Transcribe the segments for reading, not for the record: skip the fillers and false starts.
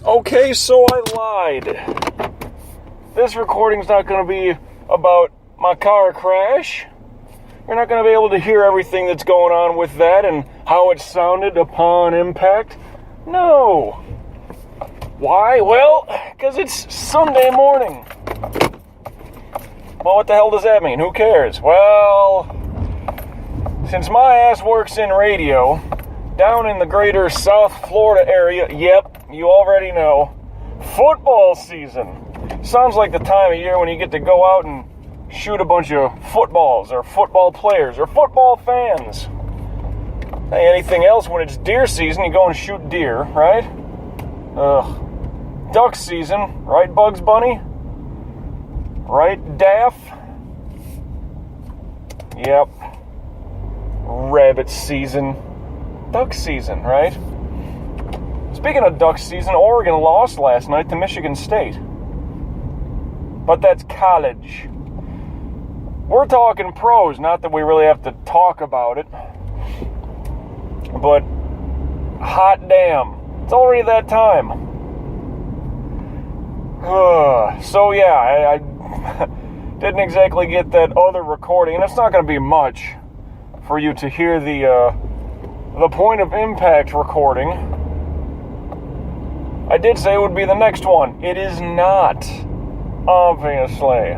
Okay, so I lied. This recording's not going to be about my car crash. You're not going to be able to hear everything that's going on with that and how it sounded upon impact. No. Why? Well, because it's Sunday morning. Well, what the hell does that mean? Who cares? Well, since my ass works in radio, down in the greater South Florida area, yep, you already know, football season. Sounds like the time of year when you get to go out and shoot a bunch of footballs or football players or football fans. Hey, anything else, when it's deer season, you go and shoot deer, right? Duck season, right, Bugs Bunny? Right, Daff? Yep. Rabbit season. Duck season, right? Speaking of duck season, Oregon lost last night to Michigan State. But that's college. We're talking pros, not that we really have to talk about it. But, hot damn, it's already that time. So yeah, I didn't exactly get that other recording, and it's not going to be much for you to hear the point of impact recording. I did say it would be the next one. It is not, obviously.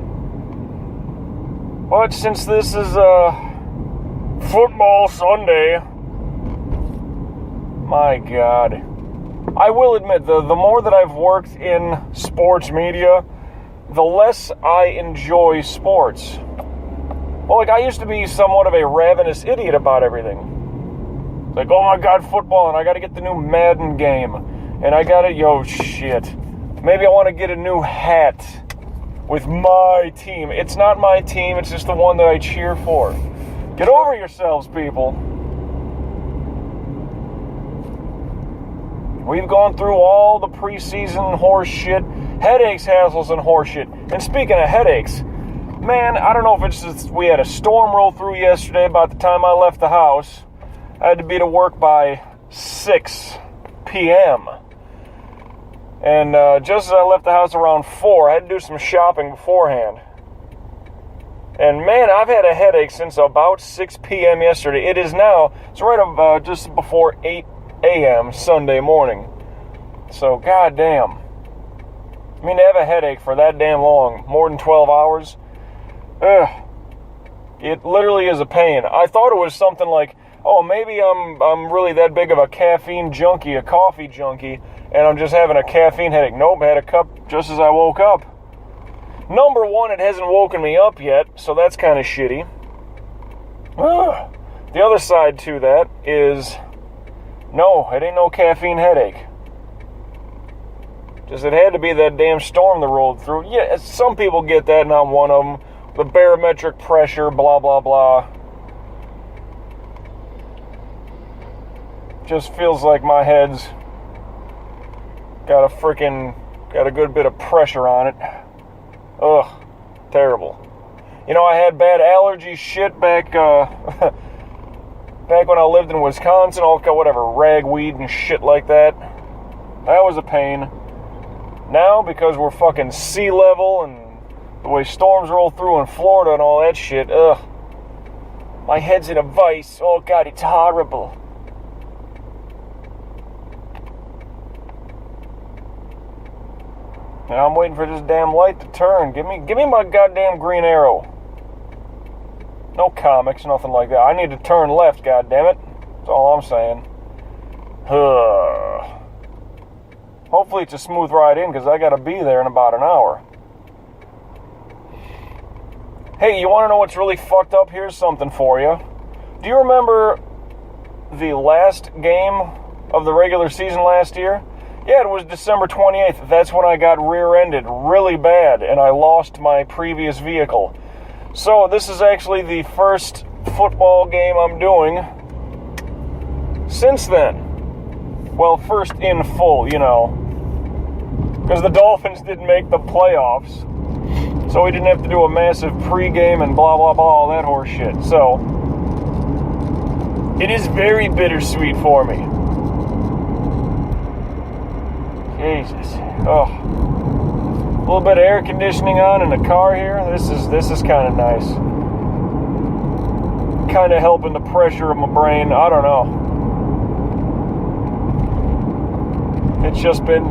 But since this is football Sunday, my God. I will admit, the more that I've worked in sports media, the less I enjoy sports. Well, like, I used to be somewhat of a ravenous idiot about everything. Like, oh my God, football, and I gotta get the new Madden game. And I gotta, shit. Maybe I want to get a new hat with my team. It's not my team, it's just the one that I cheer for. Get over yourselves, people. We've gone through all the preseason horse shit, headaches, hassles, and horse shit. And speaking of headaches, man, I don't know if it's just we had a storm roll through yesterday. About the time I left the house, I had to be to work by 6 p.m. And just as I left the house around 4, I had to do some shopping beforehand. And man, I've had a headache since about 6 p.m. yesterday. It is now, it's right about just before 8 a.m. Sunday morning. So, goddamn. I mean, to have a headache for that damn long, more than 12 hours, it literally is a pain. I thought it was something like, oh, maybe I'm really that big of a caffeine junkie, a coffee junkie, and I'm just having a caffeine headache. Nope, I had a cup just as I woke up. Number one, it hasn't woken me up yet, so that's kind of shitty. The other side to that is, no, it ain't no caffeine headache. Just it had to be that damn storm that rolled through. Yeah, some people get that, and I'm one of them. The barometric pressure, blah, blah, blah. Just feels like my head's got a good bit of pressure on it. Ugh, terrible. You know, I had bad allergy shit back when I lived in Wisconsin, all whatever, ragweed and shit like that. That was a pain. Now, because we're fucking sea level and the way storms roll through in Florida and all that shit, my head's in a vice. Oh God, it's horrible. And I'm waiting for this damn light to turn. Give me my goddamn green arrow. No comics, nothing like that. I need to turn left, goddammit. That's all I'm saying. Hopefully it's a smooth ride in, because I gotta be there in about an hour. Hey, you wanna know what's really fucked up? Here's something for you. Do you remember the last game of the regular season last year? Yeah, it was December 28th. That's when I got rear-ended really bad, and I lost my previous vehicle. So this is actually the first football game I'm doing since then. Well, first in full, you know. Because the Dolphins didn't make the playoffs. So we didn't have to do a massive pregame and blah, blah, blah, all that horse shit. So it is very bittersweet for me. Jesus. Oh. A little bit of air conditioning on in the car here. This is kind of nice. Kind of helping the pressure of my brain. I don't know. It's just been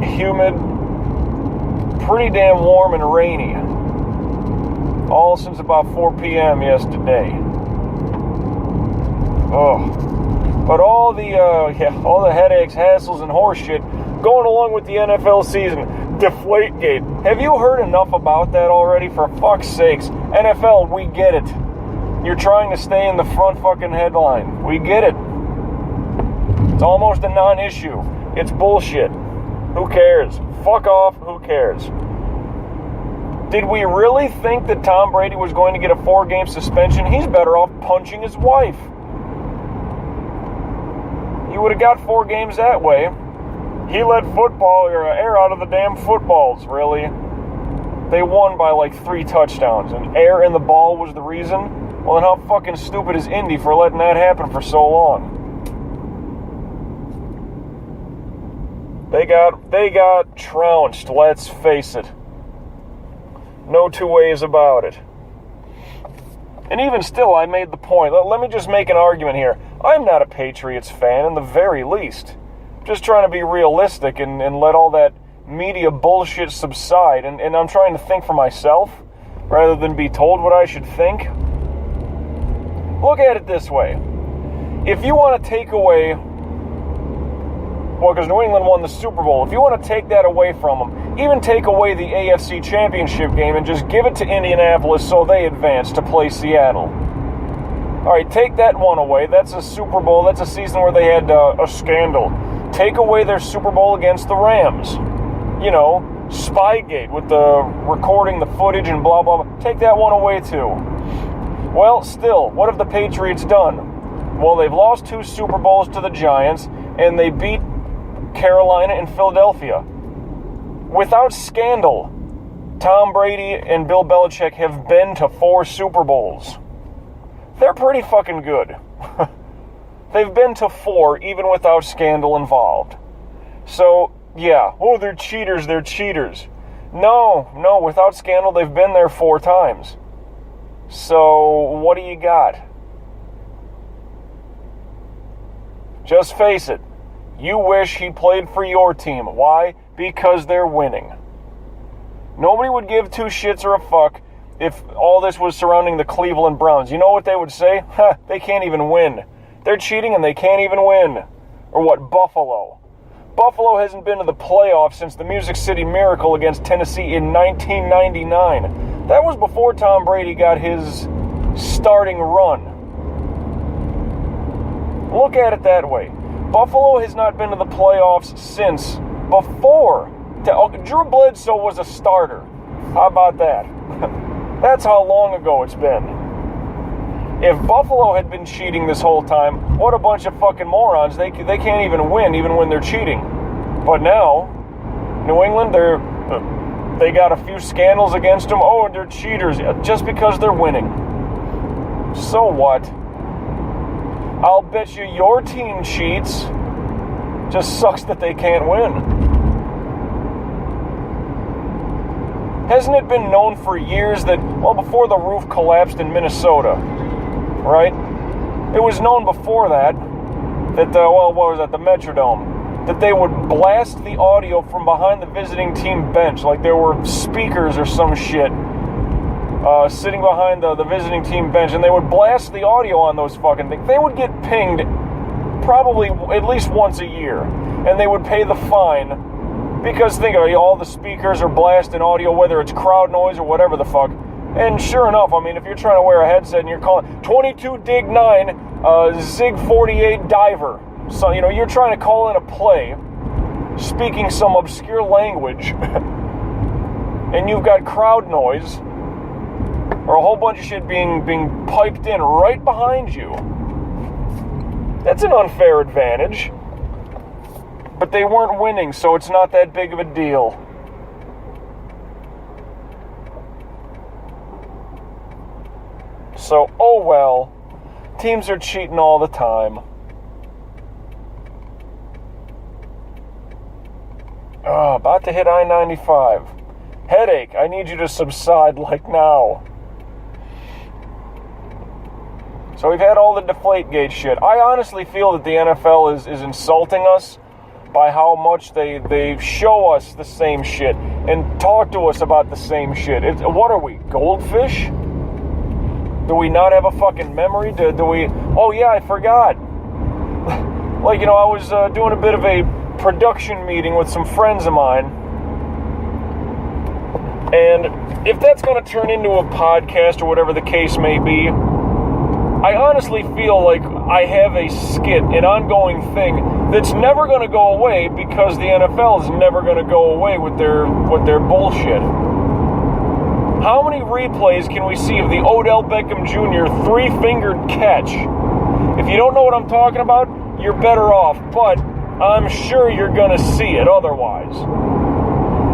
humid, pretty damn warm and rainy. All since about 4 p.m. yesterday. Oh. But all the headaches, hassles, and horse shit going along with the NFL season. Deflategate. Have you heard enough about that already? For fuck's sakes. NFL, we get it. You're trying to stay in the front fucking headline. We get it. It's almost a non-issue. It's bullshit. Who cares? Fuck off. Who cares? Did we really think that Tom Brady was going to get a 4-game suspension? He's better off punching his wife. He would have got 4 games that way. He let air out of the damn footballs, really. They won by like 3 touchdowns, and air in the ball was the reason? Well, then how fucking stupid is Indy for letting that happen for so long? They got trounced, let's face it. No two ways about it. And even still, I made the point. Let me just make an argument here. I'm not a Patriots fan in the very least. Just trying to be realistic and let all that media bullshit subside. And I'm trying to think for myself rather than be told what I should think. Look at it this way. If you want to take away... Well, because New England won the Super Bowl. If you want to take that away from them, even take away the AFC Championship game and just give it to Indianapolis so they advance to play Seattle. All right, take that one away. That's a Super Bowl. That's a season where they had a scandal. Take away their Super Bowl against the Rams. You know, Spygate with the recording the footage and blah, blah, blah. Take that one away, too. Well, still, what have the Patriots done? Well, they've lost 2 Super Bowls to the Giants, and they beat Carolina and Philadelphia. Without scandal, Tom Brady and Bill Belichick have been to 4 Super Bowls. They're pretty fucking good. They've been to 4 even without scandal involved. So, yeah, oh, they're cheaters. No, without scandal, they've been there 4 times. So, what do you got? Just face it. You wish he played for your team. Why? Because they're winning. Nobody would give 2 shits or a fuck if all this was surrounding the Cleveland Browns. You know what they would say? They can't even win. They're cheating and they can't even win. Or what, Buffalo? Buffalo hasn't been to the playoffs since the Music City Miracle against Tennessee in 1999. That was before Tom Brady got his starting run. Look at it that way. Buffalo has not been to the playoffs since before. Drew Bledsoe was a starter. How about that? That's how long ago it's been. If Buffalo had been cheating this whole time, what a bunch of fucking morons. They can't even win even when they're cheating. But now, New England, they got a few scandals against them. Oh, they're cheaters just because they're winning. So what? I'll bet you your team cheats. Just sucks that they can't win. Hasn't it been known for years that, well, before the roof collapsed in Minnesota, right? It was known before that, what was that, the Metrodome, that they would blast the audio from behind the visiting team bench, like there were speakers or some shit sitting behind the visiting team bench, and they would blast the audio on those fucking things. They would get pinged probably at least once a year, and they would pay the fine, because think of it, all the speakers are blasting audio, whether it's crowd noise or whatever the fuck. And sure enough, I mean, if you're trying to wear a headset and you're calling 22 Dig 9 Zig 48 Diver, so, you know, you're trying to call in a play, speaking some obscure language, and you've got crowd noise, or a whole bunch of shit being piped in right behind you. That's an unfair advantage. But they weren't winning, so it's not that big of a deal. So, oh well. Teams are cheating all the time. Oh, about to hit I-95. Headache, I need you to subside like now. So we've had all the Deflategate shit. I honestly feel that the NFL is insulting us by how much they show us the same shit and talk to us about the same shit. What are we, goldfish? Do we not have a fucking memory? Do we... Oh yeah, I forgot. Like, I was doing a bit of a production meeting with some friends of mine. And if that's going to turn into a podcast or whatever the case may be, I honestly feel like I have a skit, an ongoing thing that's never going to go away because the NFL is never going to go away with their bullshit. How many replays can we see of the Odell Beckham Jr. three-fingered catch? If you don't know what I'm talking about, you're better off, but I'm sure you're going to see it otherwise.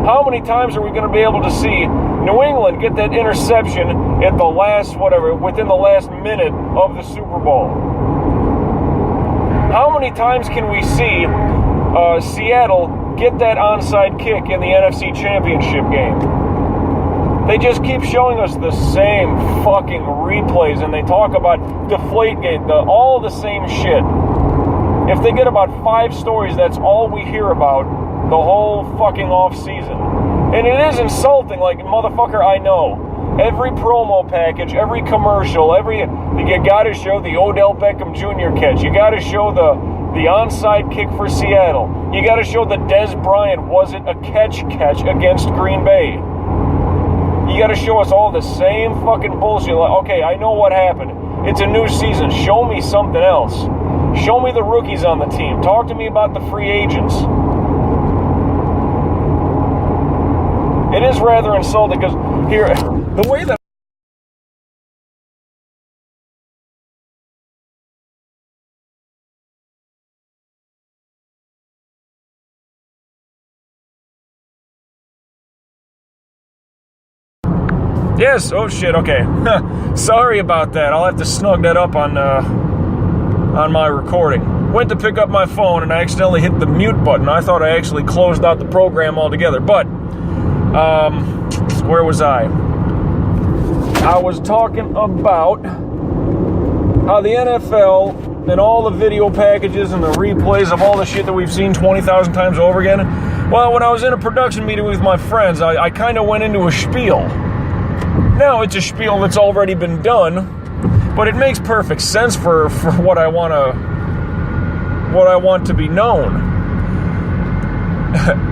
How many times are we going to be able to see New England get that interception at the last, within the last minute of the Super Bowl? How many times can we see Seattle get that onside kick in the NFC Championship game? They just keep showing us the same fucking replays, and they talk about Deflategate, all the same shit. If they get about 5 stories, that's all we hear about the whole fucking off season. And it is insulting, like, motherfucker, I know. Every promo package, every commercial, you gotta show the Odell Beckham Jr. catch. You gotta show the onside kick for Seattle. You gotta show the Dez Bryant, was it a catch against Green Bay? You gotta show us all the same fucking bullshit. Like, okay, I know what happened. It's a new season. Show me something else. Show me the rookies on the team. Talk to me about the free agents. It is rather insulting because here, the way that Yes, oh shit, okay. Sorry about that. I'll have to snug that up on my recording. Went to pick up my phone and I accidentally hit the mute button. I thought I actually closed out the program altogether, but where was I? I was talking about how the NFL and all the video packages and the replays of all the shit that we've seen 20,000 times over again. Well, when I was in a production meeting with my friends, I kind of went into a spiel. Now, it's a spiel that's already been done, but it makes perfect sense for what I want to be known.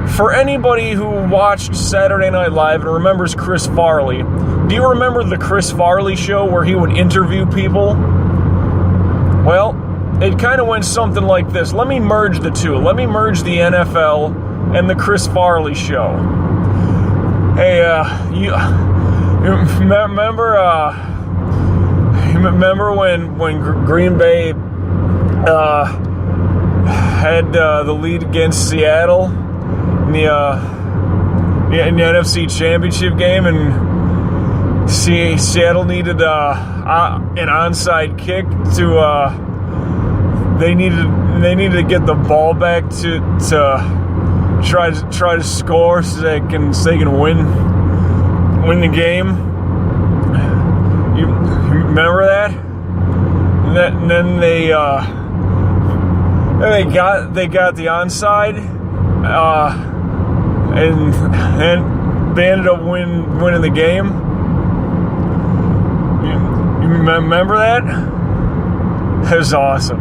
For anybody who watched Saturday Night Live and remembers Chris Farley, do you remember the Chris Farley show where he would interview people? Well, it kind of went something like this. Let me merge the two. Let me merge the NFL and the Chris Farley show. Hey, you remember when Green Bay had the lead against Seattle in the NFC Championship game, and Seattle needed an onside kick to they needed to get the ball back to try to score so they can win the game. You remember that? And then they got the onside, and they ended up winning the game. You remember that? That was awesome.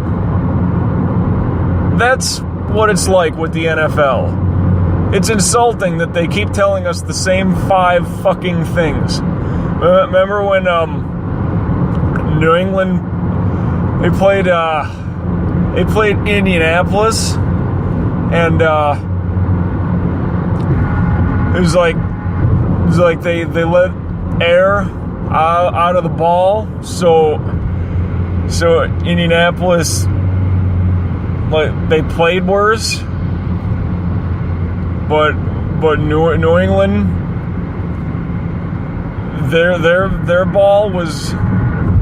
That's what it's like with the NFL. It's insulting that they keep telling us the same 5 fucking things. Remember when New England they played Indianapolis, and it was like they let air out of the ball, so Indianapolis, like, they played worse, but New England, their ball was,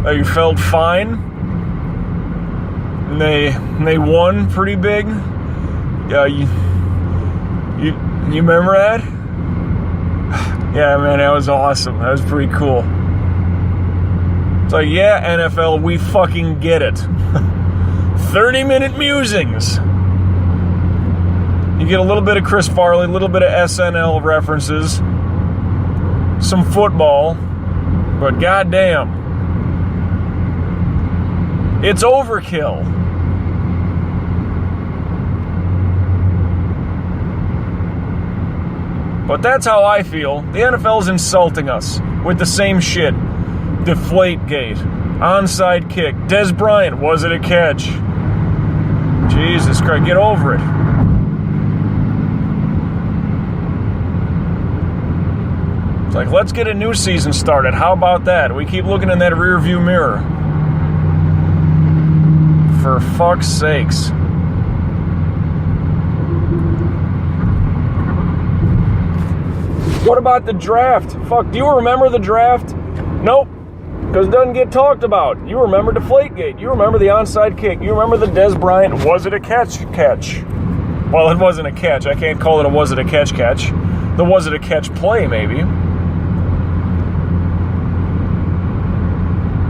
like, felt fine, and they won pretty big. You remember that? Yeah, man, that was awesome. That was pretty cool. It's like, yeah, NFL, we fucking get it. 30-minute musings. You get a little bit of Chris Farley, a little bit of SNL references, some football, but goddamn, it's overkill. But that's how I feel. The NFL's insulting us with the same shit. Deflategate, onside kick, Dez Bryant, was it a catch? Jesus Christ, get over it. It's like, let's get a new season started. How about that? We keep looking in that rear view mirror. For fuck's sakes. What about the draft? Fuck, do you remember the draft? Nope. Because it doesn't get talked about. You remember Deflategate. You remember the onside kick. You remember the Dez Bryant, was it a catch? Well, it wasn't a catch. I can't call it a was it a catch. The was it a catch play, maybe.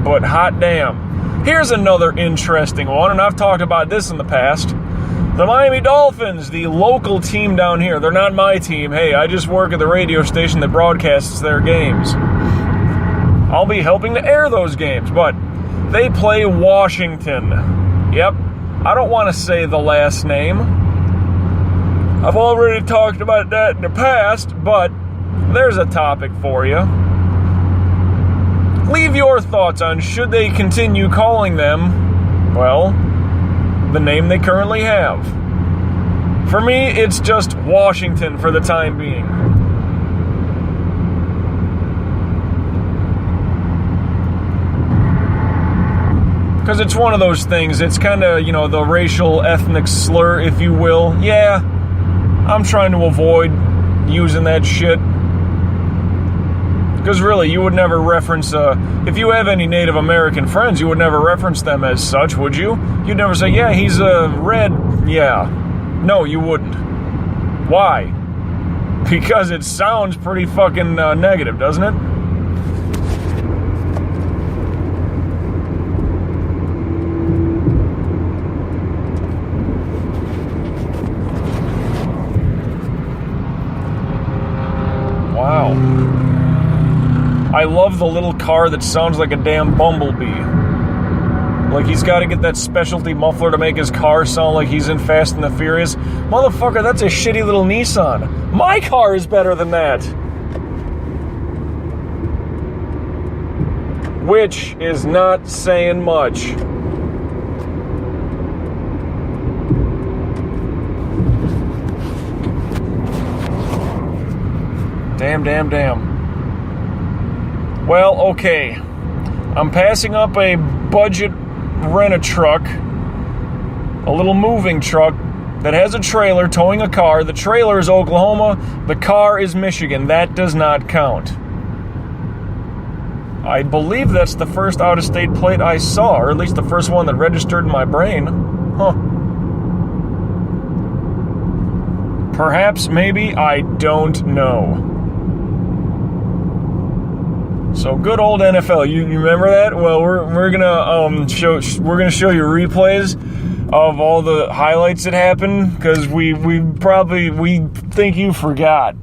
But hot damn. Here's another interesting one, and I've talked about this in the past. The Miami Dolphins, the local team down here. They're not my team. Hey, I just work at the radio station that broadcasts their games. I'll be helping to air those games, but they play Washington. Yep, I don't want to say the last name. I've already talked about that in the past, but there's a topic for you. Leave your thoughts on should they continue calling them, well, the name they currently have. For me, it's just Washington for the time being. Because it's one of those things, it's kind of, the racial ethnic slur, if you will. Yeah, I'm trying to avoid using that shit. Because really, you would never reference, if you have any Native American friends, you would never reference them as such, would you? You'd never say, yeah, he's a red, yeah. No, you wouldn't. Why? Because it sounds pretty fucking negative, doesn't it? Wow. I love the little car that sounds like a damn bumblebee. Like he's got to get that specialty muffler to make his car sound like he's in Fast and the Furious. Motherfucker, that's a shitty little Nissan. My car is better than that. Which is not saying much. Damn. Well, okay. I'm passing up a budget rent-a-truck, a little moving truck that has a trailer towing a car. The trailer is Oklahoma, the car is Michigan. That does not count. I believe that's the first out-of-state plate I saw, or at least the first one that registered in my brain. Huh. Perhaps, maybe, I don't know. So good old NFL. You remember that? Well, we're gonna show you replays of all the highlights that happened because we think you forgot.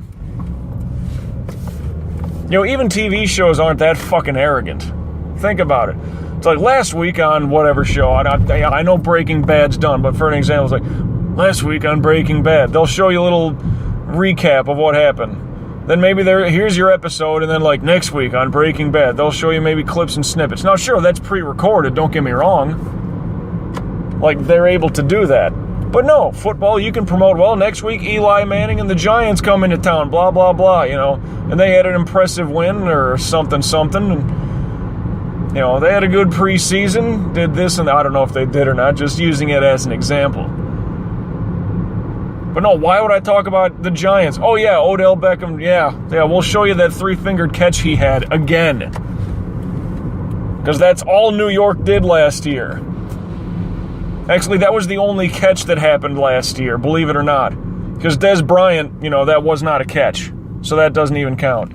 Even TV shows aren't that fucking arrogant. Think about it. It's like last week on whatever show. I know Breaking Bad's done, but for an example, it's like last week on Breaking Bad. They'll show you a little recap of what happened. Then maybe here's your episode, and then like next week on Breaking Bad, they'll show you maybe clips and snippets. Now, sure, that's pre-recorded, don't get me wrong. Like, they're able to do that. But no, football, you can promote, well, next week Eli Manning and the Giants come into town, blah, blah, blah, and they had an impressive win or something, and, they had a good preseason, did this, and I don't know if they did or not, just using it as an example. But no, why would I talk about the Giants? Oh yeah, Odell Beckham, yeah, we'll show you that three-fingered catch he had again. Because that's all New York did last year. Actually, that was the only catch that happened last year, believe it or not. Because Des Bryant, that was not a catch. So that doesn't even count.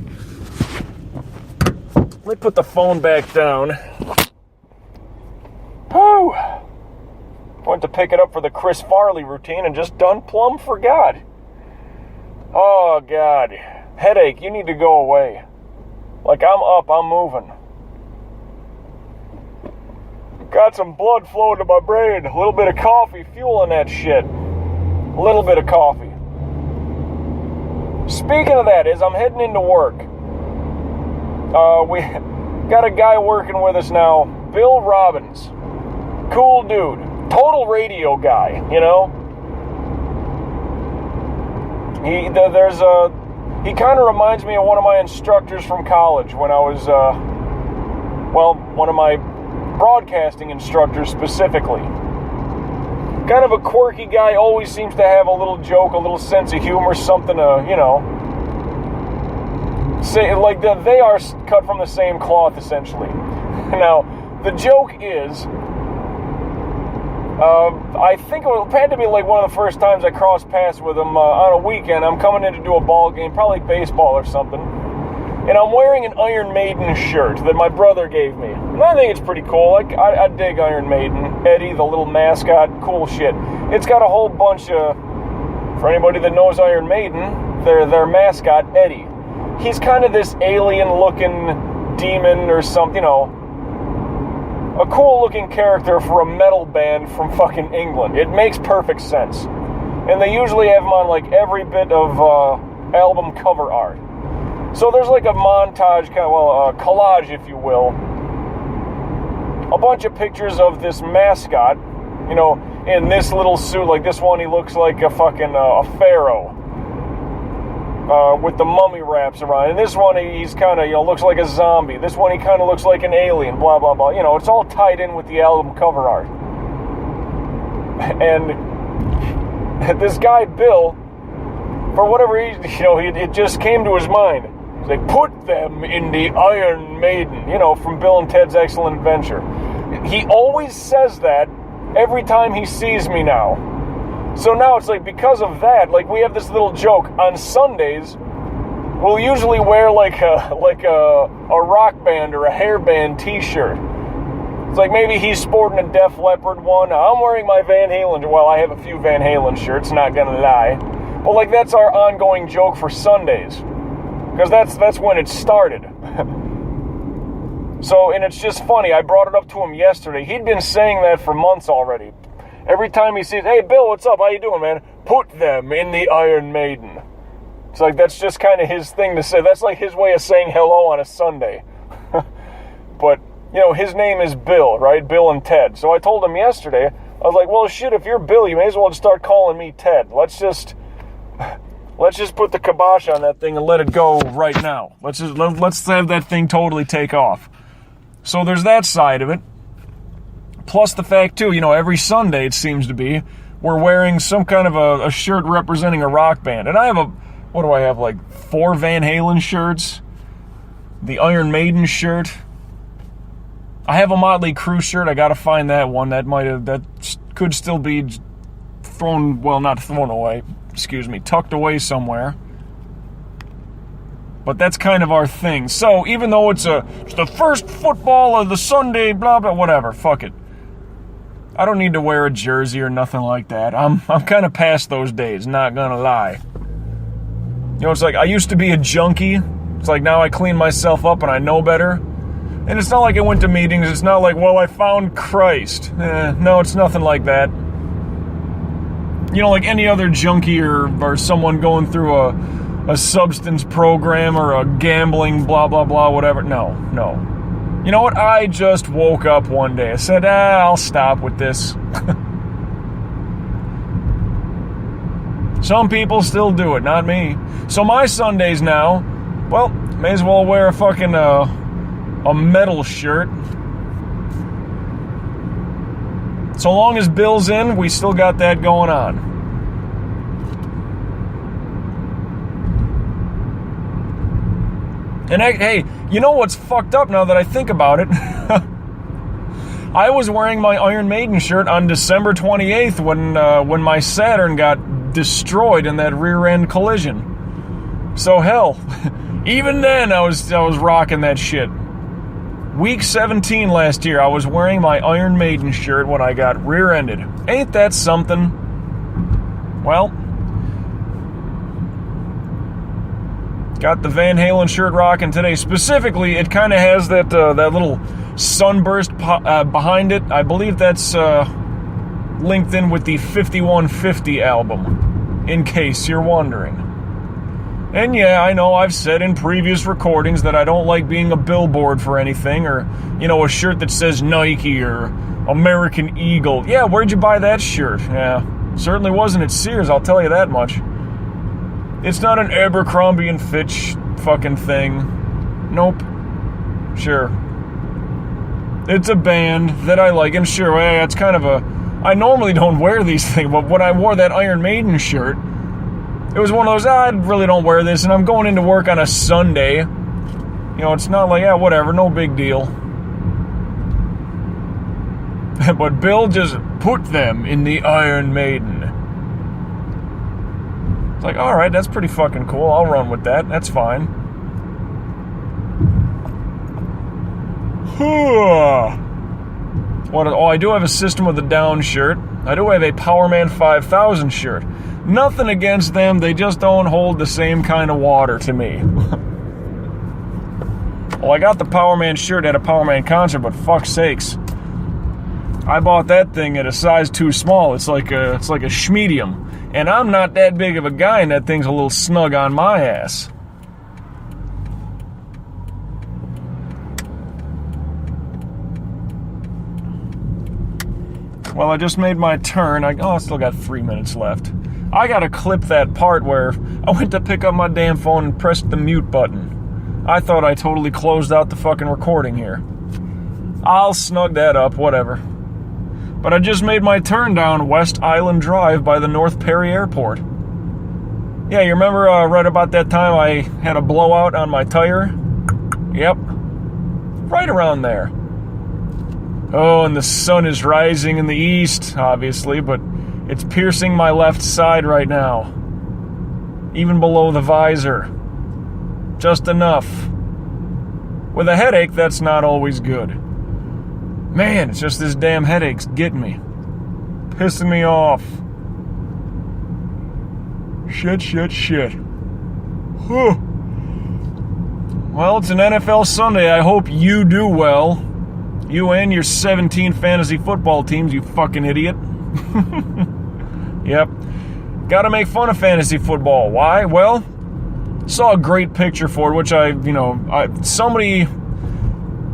Let me put the phone back down. Whew. Went to pick it up for the Chris Farley routine and just done plumb forgot. Oh, God. Headache, you need to go away. Like, I'm up, I'm moving. Got some blood flowing to my brain. A little bit of coffee fueling that shit. A little bit of coffee. Speaking of that, as I'm heading into work, we got a guy working with us now, Bill Robbins. Cool dude. Total radio guy, He kind of reminds me of one of my instructors from college when I was, one of my broadcasting instructors specifically. Kind of a quirky guy, always seems to have a little joke, a little sense of humor, something to, say, like they are cut from the same cloth, essentially. Now, the joke is, I think it had to be like one of the first times I crossed paths with him on a weekend. I'm coming in to do a ball game, probably baseball or something. And I'm wearing an Iron Maiden shirt that my brother gave me. And I think it's pretty cool. I dig Iron Maiden. Eddie, the little mascot, cool shit. It's got a whole bunch of, for anybody that knows Iron Maiden, their mascot, Eddie. He's kind of this alien-looking demon or something, a cool-looking character for a metal band from fucking England. It makes perfect sense. And they usually have him on, like, every bit of album cover art. So there's like a montage, a collage, if you will. A bunch of pictures of this mascot, in this little suit. Like this one, he looks like a fucking a pharaoh with the mummy wraps around. And this one, he's kind of, looks like a zombie. This one, he kind of looks like an alien, blah, blah, blah. It's all tied in with the album cover art. And this guy, Bill, for whatever reason, it just came to his mind. They put them in the Iron Maiden, from Bill and Ted's Excellent Adventure. He always says that every time he sees me now. So now it's like, because of that, like, we have this little joke. On Sundays, we'll usually wear like a rock band or a hair band t-shirt. It's like maybe he's sporting a Def Leppard one. I'm wearing my Van Halen. Well, I have a few Van Halen shirts, not gonna lie. But like, that's our ongoing joke for Sundays. Because that's when it started. So, and it's just funny, I brought it up to him yesterday. He'd been saying that for months already. Every time he sees, hey, Bill, what's up? How you doing, man? Put them in the Iron Maiden. It's like, that's just kind of his thing to say. That's like his way of saying hello on a Sunday. But, his name is Bill, right? Bill and Ted. So I told him yesterday, I was like, well, shit, if you're Bill, you may as well just start calling me Ted. Let's just put the kibosh on that thing and let it go right now. Let's have that thing totally take off. So there's that side of it. Plus the fact, too, every Sunday, it seems to be, we're wearing some kind of a shirt representing a rock band. And I have what do I have, like 4 Van Halen shirts? The Iron Maiden shirt. I have a Motley Crue shirt. I gotta find that one. That could still be not thrown away. Tucked away somewhere. But that's kind of our thing. So, even though it's the first football of the Sunday, blah, blah, whatever, fuck it. I don't need to wear a jersey or nothing like that. I'm kind of past those days, not gonna lie. It's like, I used to be a junkie. It's like, now I clean myself up and I know better. And it's not like I went to meetings. It's not like, well, I found Christ. No, it's nothing like that. Like any other junkie or someone going through a substance program or a gambling blah, blah, blah, whatever. No. You know what? I just woke up one day. I said, I'll stop with this. Some people still do it, not me. So my Sundays now, well, may as well wear a fucking a metal shirt. So long as Bill's in, we still got that going on. And hey, you know what's fucked up now that I think about it? I was wearing my Iron Maiden shirt on December 28th when my Saturn got destroyed in that rear end collision. So hell, even then I was rocking that shit. Week 17 last year, I was wearing my Iron Maiden shirt when I got rear-ended. Ain't that something? Well, got the Van Halen shirt rocking today. Specifically, it kind of has that little sunburst behind it. I believe that's linked in with the 5150 album, in case you're wondering. And yeah, I know I've said in previous recordings that I don't like being a billboard for anything, or, a shirt that says Nike or American Eagle. Yeah, where'd you buy that shirt? Yeah, certainly wasn't at Sears, I'll tell you that much. It's not an Abercrombie and Fitch fucking thing. Nope. Sure. It's a band that I like, and sure, it's kind of I normally don't wear these things, but when I wore that Iron Maiden shirt, it was one of those, I really don't wear this, and I'm going into work on a Sunday. It's not like, whatever, no big deal. But Bill just put them in the Iron Maiden. It's like, alright, that's pretty fucking cool. I'll run with that. That's fine. I do have a System of the Down shirt. I do have a Powerman 5000 shirt. Nothing against them, they just don't hold the same kind of water to me. Well, I got the Powerman shirt at a Powerman concert, but fuck's sakes. I bought that thing at a size too small. It's like a schmedium. And I'm not that big of a guy, and that thing's a little snug on my ass. Well, I just made my turn. I still got 3 minutes left. I gotta clip that part where I went to pick up my damn phone and pressed the mute button. I thought I totally closed out the fucking recording here. I'll snug that up, whatever. But I just made my turn down West Island Drive by the North Perry Airport. Yeah, you remember right about that time I had a blowout on my tire? Yep. Right around there. Oh, and the sun is rising in the east, obviously, but it's piercing my left side right now. Even below the visor. Just enough. With a headache, that's not always good. Man, it's just this damn headache's getting me. Pissing me off. Shit. Whew. Well, it's an NFL Sunday. I hope you do well. You and your 17 fantasy football teams, you fucking idiot. Yep. Gotta make fun of fantasy football. Why? Well, saw a great picture for it, which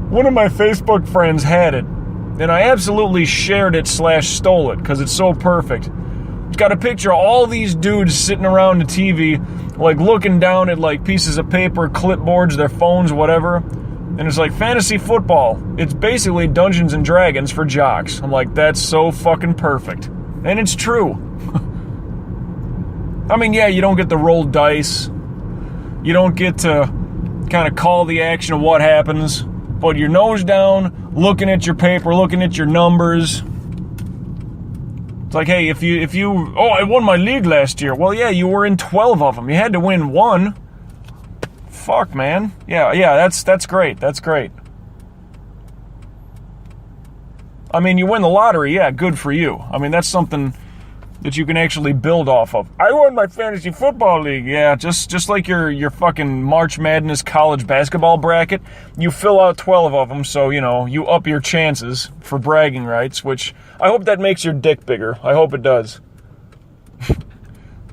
one of my Facebook friends had it, and I absolutely shared it / stole it, because it's so perfect. It's got a picture of all these dudes sitting around the TV, like looking down at like pieces of paper, clipboards, their phones, whatever, and it's like fantasy football. It's basically Dungeons and Dragons for jocks. I'm like, that's so fucking perfect. And it's true. I mean, yeah, you don't get to roll dice. You don't get to kind of call the action of what happens. But you're nose down, looking at your paper, looking at your numbers. It's like, hey, if you I won my league last year. Well, yeah, you were in 12 of them. You had to win one. Fuck, man. Yeah, that's great. That's great. I mean, you win the lottery, yeah, good for you. I mean, that's something that you can actually build off of. I won my fantasy football league. Yeah, just like your fucking March Madness college basketball bracket. You fill out 12 of them, so, you up your chances for bragging rights, which I hope that makes your dick bigger. I hope it does.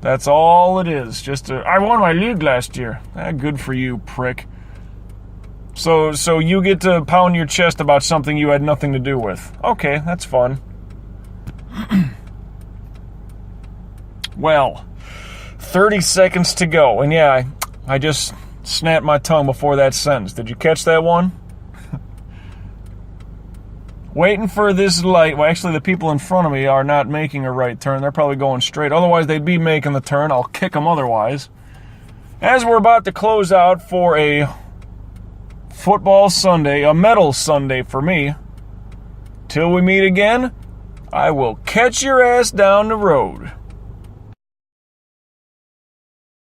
That's all it is. I won my league last year. Good for you, prick. So you get to pound your chest about something you had nothing to do with. Okay, that's fun. Well, 30 seconds to go. And yeah, I just snapped my tongue before that sentence. Did you catch that one? Waiting for this light. Well, actually, the people in front of me are not making a right turn. They're probably going straight. Otherwise, they'd be making the turn. I'll kick them otherwise. As we're about to close out for a football Sunday, a metal Sunday for me, till we meet again, I will catch your ass down the road.